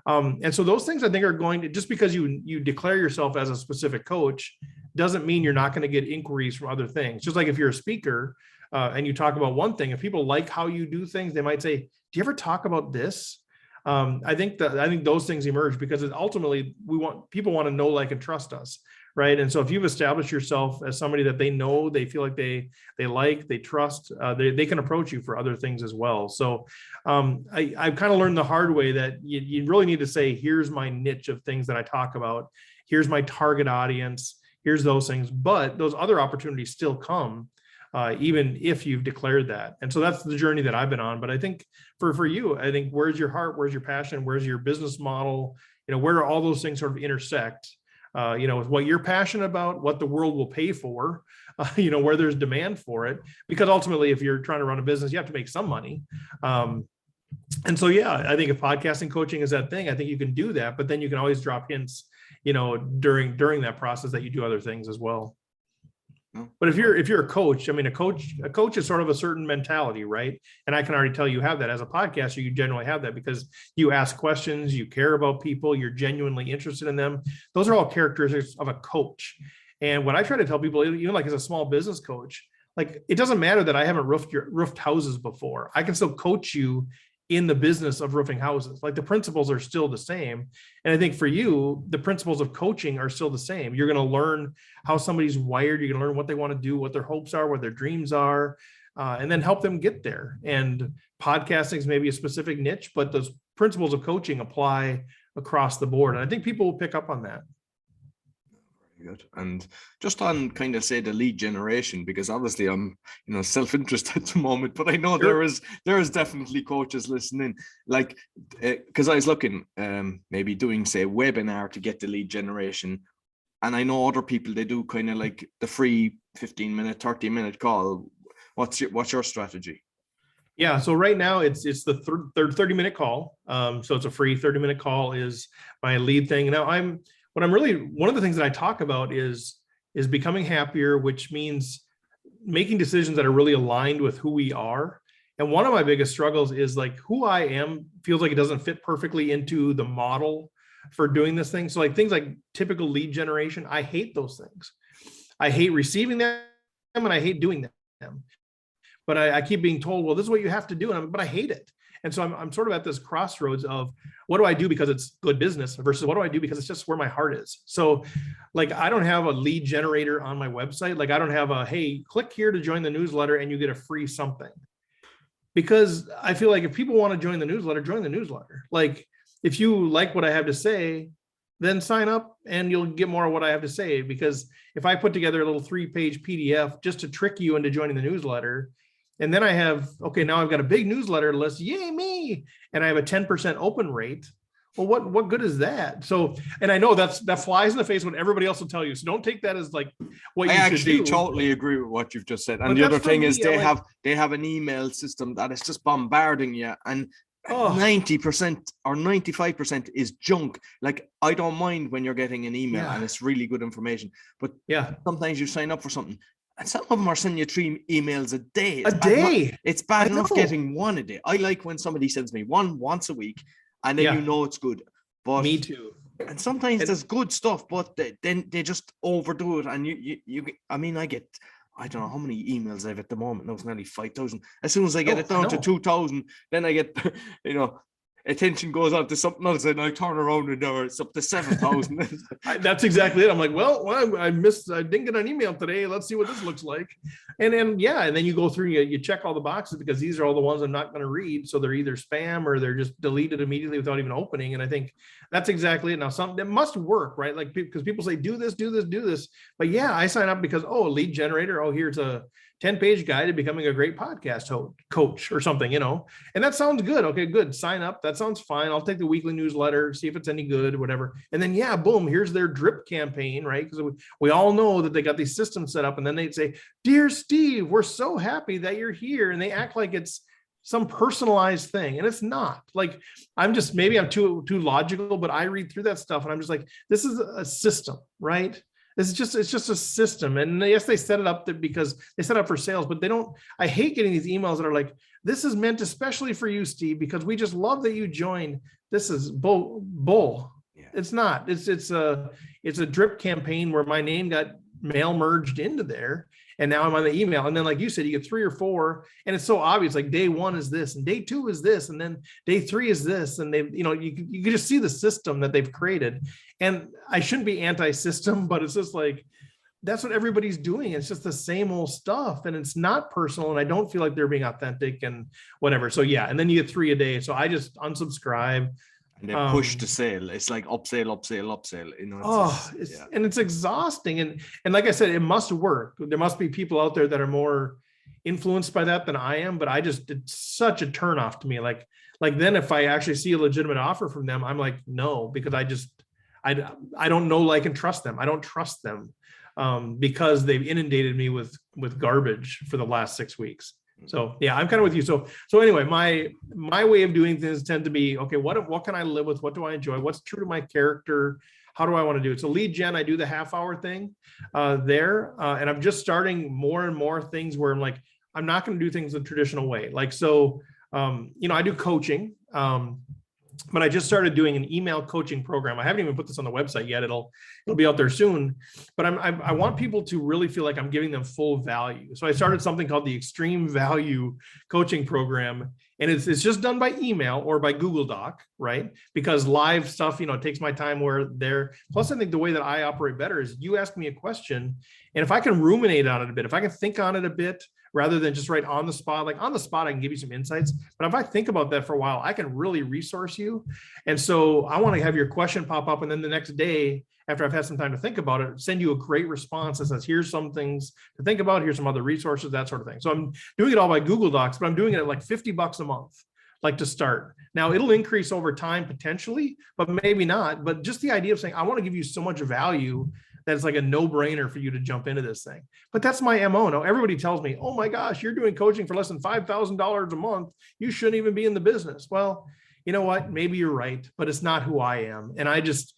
And so those things I think are going to, just because you declare yourself as a specific coach doesn't mean you're not going to get inquiries from other things. Just like if you're a speaker and you talk about one thing, if people like how you do things, they might say, do you ever talk about this? I think those things emerge because ultimately people want to know, like, and trust us. Right. And so if you've established yourself as somebody that they know, they feel like they like, they trust, they can approach you for other things as well. So I've kind of learned the hard way that you really need to say, here's my niche of things that I talk about. Here's my target audience. Here's those things. But those other opportunities still come, even if you've declared that. And so that's the journey that I've been on. But I think for you, I think, where's your heart? Where's your passion? Where's your business model? Where do all those things sort of intersect? With what you're passionate about, what the world will pay for, where there's demand for it, because ultimately, if you're trying to run a business, you have to make some money. And so, yeah, I think if podcasting coaching is that thing, I think you can do that, but then you can always drop hints, during that process that you do other things as well. But if you're a coach, I mean, a coach is sort of a certain mentality, right? And I can already tell you have that as a podcaster. You generally have that because you ask questions, you care about people, you're genuinely interested in them. Those are all characteristics of a coach. And what I try to tell people, even like as a small business coach, like, it doesn't matter that I haven't roofed houses before. I can still coach you in the business of roofing houses. Like, the principles are still the same. And I think for you, the principles of coaching are still the same. You're going to learn how somebody's wired. You're going to learn what they want to do, what their hopes are, what their dreams are, and then help them get there. And podcasting is maybe a specific niche, but those principles of coaching apply across the board. And I think people will pick up on that. Good. And just on kind of say the lead generation, because obviously I'm self-interested at the moment, but I know there is definitely coaches listening, like because I was looking maybe doing, say, webinar to get the lead generation, and I know other people, they do kind of like the free 15-minute 30-minute call. What's your strategy? Yeah, so right now it's the 30-minute call. So it's a free 30-minute call is my lead thing. Now one of the things that I talk about is becoming happier, which means making decisions that are really aligned with who we are. And one of my biggest struggles is, like, who I am feels like it doesn't fit perfectly into the model for doing this thing. So, like, things like typical lead generation, I hate those things. I hate receiving them and I hate doing them. But I keep being told, well, this is what you have to do. But I hate it. And so I'm sort of at this crossroads of, what do I do because it's good business versus what do I do because it's just where my heart is? So, like, I don't have a lead generator on my website. Like, I don't have hey, click here to join the newsletter and you get a free something. Because I feel like if people want to join the newsletter, join the newsletter. Like, if you like what I have to say, then sign up and you'll get more of what I have to say. Because if I put together a little 3-page PDF just to trick you into joining the newsletter, and then I have, now I've got a big newsletter list, yay me, and I have a 10% open rate. Well, what good is that? So, and I know that flies in the face what everybody else will tell you. So don't take that as like what you should do. I actually totally agree with what you've just said. And the other thing is they have an email system that is just bombarding you, and 90% or 95% is junk. Like, I don't mind when you're getting an email and it's really good information, but sometimes you sign up for something and some of them are sending you 3 emails a day. It's bad enough getting one a day. I like when somebody sends me one once a week, and then it's good. But me too. And sometimes there's good stuff, but then they just overdo it. And I get, I don't know how many emails I have at the moment. No, it's nearly 5,000. As soon as I get it down to 2,000, then I get, attention goes on to something else, and I turn around and it's up to 7,000. That's exactly it. I'm like, well, I didn't get an email today. Let's see what this looks like. And then you go through, you check all the boxes because these are all the ones I'm not going to read. So they're either spam or they're just deleted immediately without even opening. And I think that's exactly it. Now, something that must work, right? Like, because people say, do this. But I sign up because, a lead generator. Here's a 10-page guide to becoming a great podcast coach or something, and that sounds good. Okay, good. Sign up. That sounds fine. I'll take the weekly newsletter, see if it's any good, whatever. And then, boom, here's their drip campaign, right? Because we all know that they got these systems set up, and then they'd say, "Dear Steve, we're so happy that you're here." And they act like it's some personalized thing. And it's not. Like, maybe I'm too logical, but I read through that stuff and I'm just like, this is a system, right? It's just a system. And yes, they set it up because they set it up for sales, but they don't. I hate getting these emails that are like, this is meant especially for you, Steve, because we just love that you joined. This is bull. Yeah. It's not. It's a drip campaign where my name got mail merged into there. And now I'm on the email. And then, like you said, you get 3 or 4, and it's so obvious. Like day 1 is this, and day 2 is this, and then day 3 is this. And they've, you can just see the system that they've created. And I shouldn't be anti-system, but it's just like, that's what everybody's doing. It's just the same old stuff, and it's not personal. And I don't feel like they're being authentic and whatever. So yeah. And then you get 3 a day. So I just unsubscribe. And they push the sale. It's like upsell. And it's exhausting. And like I said, it must work. There must be people out there that are more influenced by that than I am. But it's such a turnoff to me. Like then if I actually see a legitimate offer from them, I'm like, no, because I don't know, like, and trust them. I don't trust them because they've inundated me with garbage for the last 6 weeks. So yeah, I'm kind of with you. So anyway, my way of doing things tend to be, okay, what can I live with? What do I enjoy? What's true to my character? How do I want to do it? So lead gen, I do the half-hour thing there. And I'm just starting more and more things where I'm like, I'm not going to do things the traditional way. Like, so, I do coaching. But I just started doing an email coaching program. I haven't even put this on the website yet. It'll be out there soon. But I want people to really feel like I'm giving them full value. So I started something called the Extreme Value Coaching Program, and it's just done by email or by Google Doc, right? Because live stuff, it takes my time where there. Plus, I think the way that I operate better is you ask me a question, and if I can ruminate on it a bit, if I can think on it a bit, rather than just right on the spot. Like on the spot, I can give you some insights, but if I think about that for a while, I can really resource you. And so I want to have your question pop up, and then the next day, after I've had some time to think about it, send you a great response that says, here's some things to think about, here's some other resources, that sort of thing. So I'm doing it all by Google Docs, but I'm doing it at like $50 a month, like to start. Now it'll increase over time potentially, but maybe not. But just the idea of saying, I want to give you so much value that it's like a no-brainer for you to jump into this thing. But that's my MO. Now everybody tells me, oh my gosh, you're doing coaching for less than $5,000 a month. You shouldn't even be in the business. Well, you know what? Maybe you're right, but it's not who I am. And I've just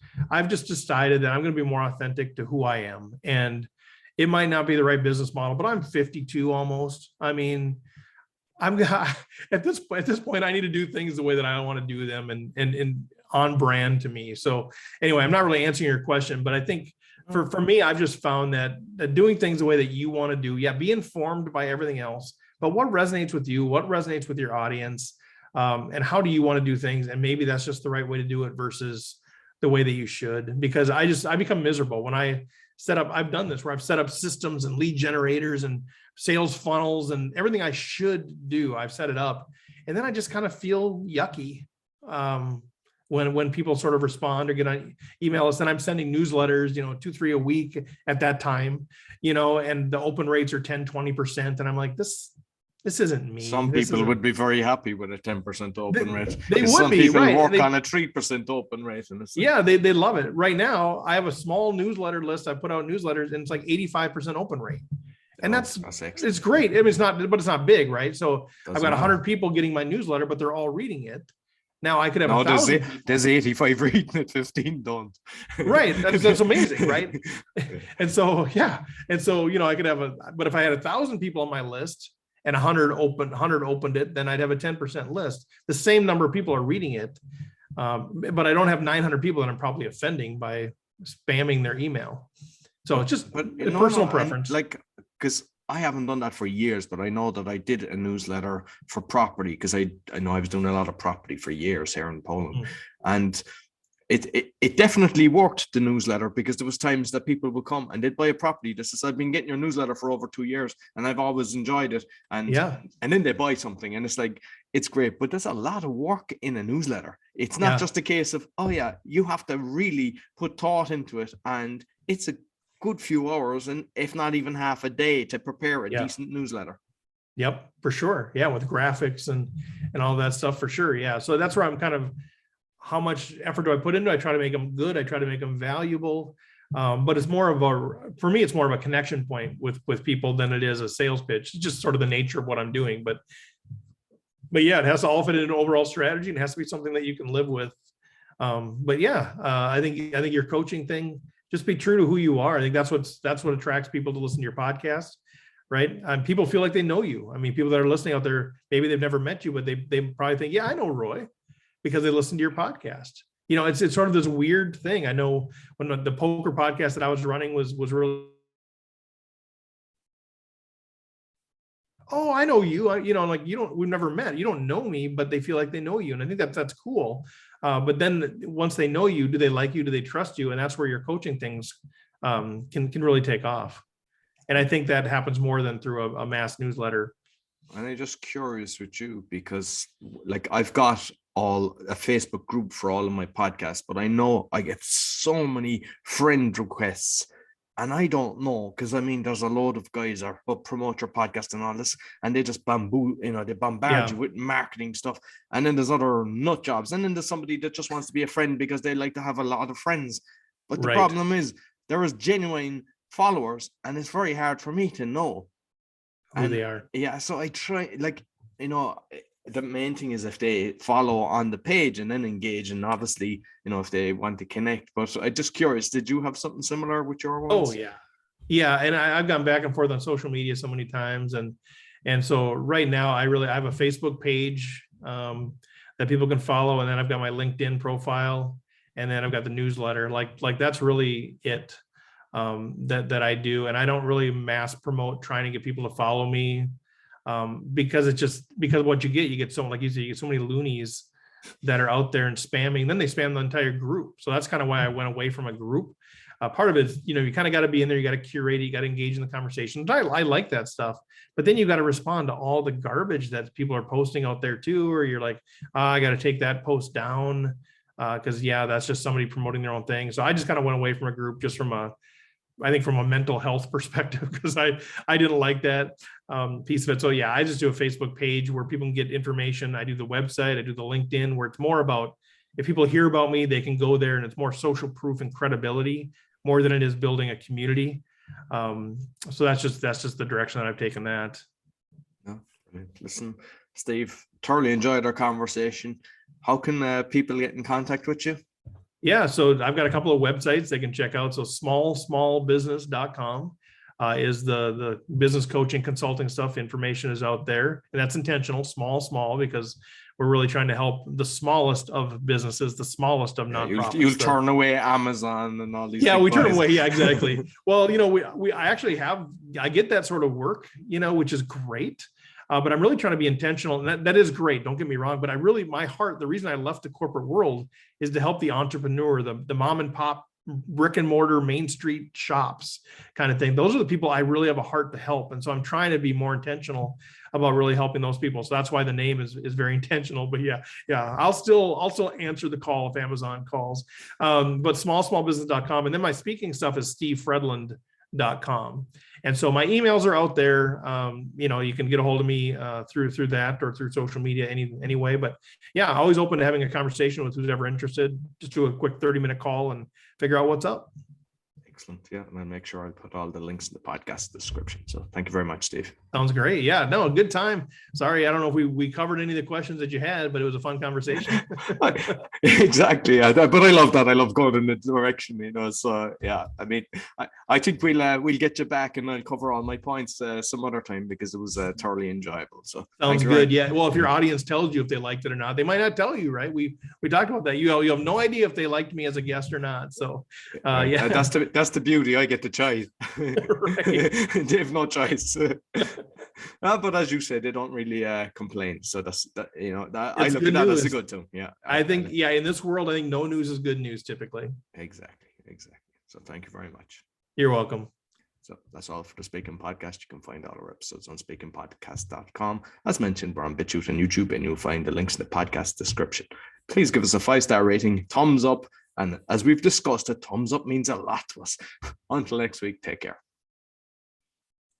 decided that I'm going to be more authentic to who I am. And it might not be the right business model, but I'm 52 almost. I mean, I'm at this point, I need to do things the way that I want to do them and on brand to me. So anyway, I'm not really answering your question, but I think for me, I've just found that doing things the way that you want to do, be informed by everything else, but what resonates with you, what resonates with your audience, and how do you want to do things? And maybe that's just the right way to do it versus the way that you should, because I become miserable when I set up, I've done this where I've set up systems and lead generators and sales funnels and everything I should do. I've set it up, and then I just kind of feel yucky. When people sort of respond or get on email us, and I'm sending newsletters, 2-3 a week at that time, and the open rates are 10-20%. And I'm like, this isn't me. Some people would be very happy with a 10% open rate. They would some be, people right? work on a 3% open rate. And they love it. Right now, I have a small newsletter list. I put out newsletters, and it's like 85% open rate. And that's it's great. I mean, it's not big, right? So I've got 100 people getting my newsletter, but they're all reading it. Now I could have 1,000. There's 85 reading it, 15 don't. Right. That's amazing, right? And so, I could have but if I had 1,000 people on my list and 100 opened it, then I'd have a 10% list. The same number of people are reading it. But I don't have 900 people that I'm probably offending by spamming their email. So it's just personal preference. Because I haven't done that for years, but I know that I did a newsletter for property because I know I was doing a lot of property for years here in Poland. And it definitely worked, the newsletter, because there was times that people would come and they'd buy a property that says, I've been getting your newsletter for over 2 years and I've always enjoyed it. And then they buy something and it's like, it's great, but there's a lot of work in a newsletter. It's not just a case of, you have to really put thought into it. And it's a good few hours, and if not even half a day, to prepare a decent newsletter. Yep, for sure. Yeah, with graphics and all that stuff, for sure. Yeah, so that's where I'm kind of, how much effort do I put into it? I try to make them good. I try to make them valuable. But it's more of for me, it's more of a connection point with people than it is a sales pitch. It's just sort of the nature of what I'm doing. But yeah, it has to all fit in an overall strategy, and it has to be something that you can live with. I think your coaching thing Just be true to who you are. I think that's what attracts people to listen to your podcast, right? People feel like they know you. I mean, people that are listening out there, maybe they've never met you, but they probably think, yeah, I know Roy, because they listen to your podcast. It's sort of this weird thing. I know when the poker podcast that I was running was really, oh, I know you. Like we've never met. You don't know me, but they feel like they know you, and I think that's cool. But then once they know you, do they like you? Do they trust you? And that's where your coaching things can really take off. And I think that happens more than through a mass newsletter. And I'm just curious with you, because like I've got a Facebook group for all of my podcasts, but I know I get so many friend requests, and I don't know, because I mean, there's a load of guys that promote your podcast and all this, and they just they bombard you with marketing stuff. And then there's other nut jobs, and then there's somebody that just wants to be a friend because they like to have a lot of friends. But the problem is there is genuine followers, and it's very hard for me to know who they are. Yeah, so I try, the main thing is if they follow on the page and then engage, and obviously, if they want to connect. But I'm just curious, did you have something similar with your ones? Oh yeah. And I've gone back and forth on social media so many times, and so right now I have a Facebook page that people can follow, and then I've got my LinkedIn profile, and then I've got the newsletter. Like that's really it. That I do, and I don't really mass promote trying to get people to follow me, because what you get so, like you said, you get so many loonies that are out there and spamming. Then they spam the entire group. So that's kind of why I went away from a group. Part of it is, you kind of got to be in there, you got to curate it, you got to engage in the conversation. I like that stuff, but then you got to respond to all the garbage that people are posting out there too, or you're like, I got to take that post down because that's just somebody promoting their own thing. So I just kind of went away from a group, just from a mental health perspective, because I didn't like that piece of it. So I just do a Facebook page where people can get information. I do the website, I do the LinkedIn, where it's more about, if people hear about me, they can go there, and it's more social proof and credibility more than it is building a community. So that's just the direction that I've taken that. Yeah. Listen, Steve, thoroughly enjoyed our conversation. How can people get in contact with you? Yeah, so I've got a couple of websites they can check out. So smallbusiness.com is the business coaching consulting stuff. Information is out there, and that's intentional, small, because we're really trying to help the smallest of businesses, the smallest of nonprofits. You turn away Amazon and all these. Yeah, we turn away. Yeah, exactly. Well, I actually I get that sort of work, which is great. But I'm really trying to be intentional, and that is great. Don't get me wrong, but my heart, the reason I left the corporate world is to help the entrepreneur, the mom and pop, brick and mortar, Main Street shops kind of thing. Those are the people I really have a heart to help. And so I'm trying to be more intentional about really helping those people. So that's why the name is very intentional. But I'll still answer the call if Amazon calls. But smallbusiness.com. And then my speaking stuff is stevefredlund.com. And so my emails are out there. You can get a hold of me through that, or through social media anyway. But always open to having a conversation with who's ever interested. Just do a quick 30-minute call and figure out what's up. Excellent. Yeah. And I'll make sure I'll put all the links in the podcast description. So thank you very much, Steve. Sounds great. Yeah, no, good time. Sorry, I don't know if we covered any of the questions that you had, but it was a fun conversation. Exactly. Yeah. But I love that. I love going in the direction, so I mean, I think we'll get you back, and I'll cover all my points some other time, because it was thoroughly enjoyable. So sounds good. Yeah. Well, if your audience tells you if they liked it or not, they might not tell you, right? We talked about that. You have no idea if they liked me as a guest or not. So that's the beauty. I get the choice. They have no choice. But as you said, they don't really complain. So I look at that as a good thing. Yeah. I think in this world, I think no news is good news typically. Exactly. So thank you very much. You're welcome. So that's all for the Speaking Podcast. You can find all our episodes on speakingpodcast.com. As mentioned, we're on BitChute and YouTube, and you'll find the links in the podcast description. Please give us a 5-star rating, thumbs up. And as we've discussed, a thumbs up means a lot to us. Until next week, take care.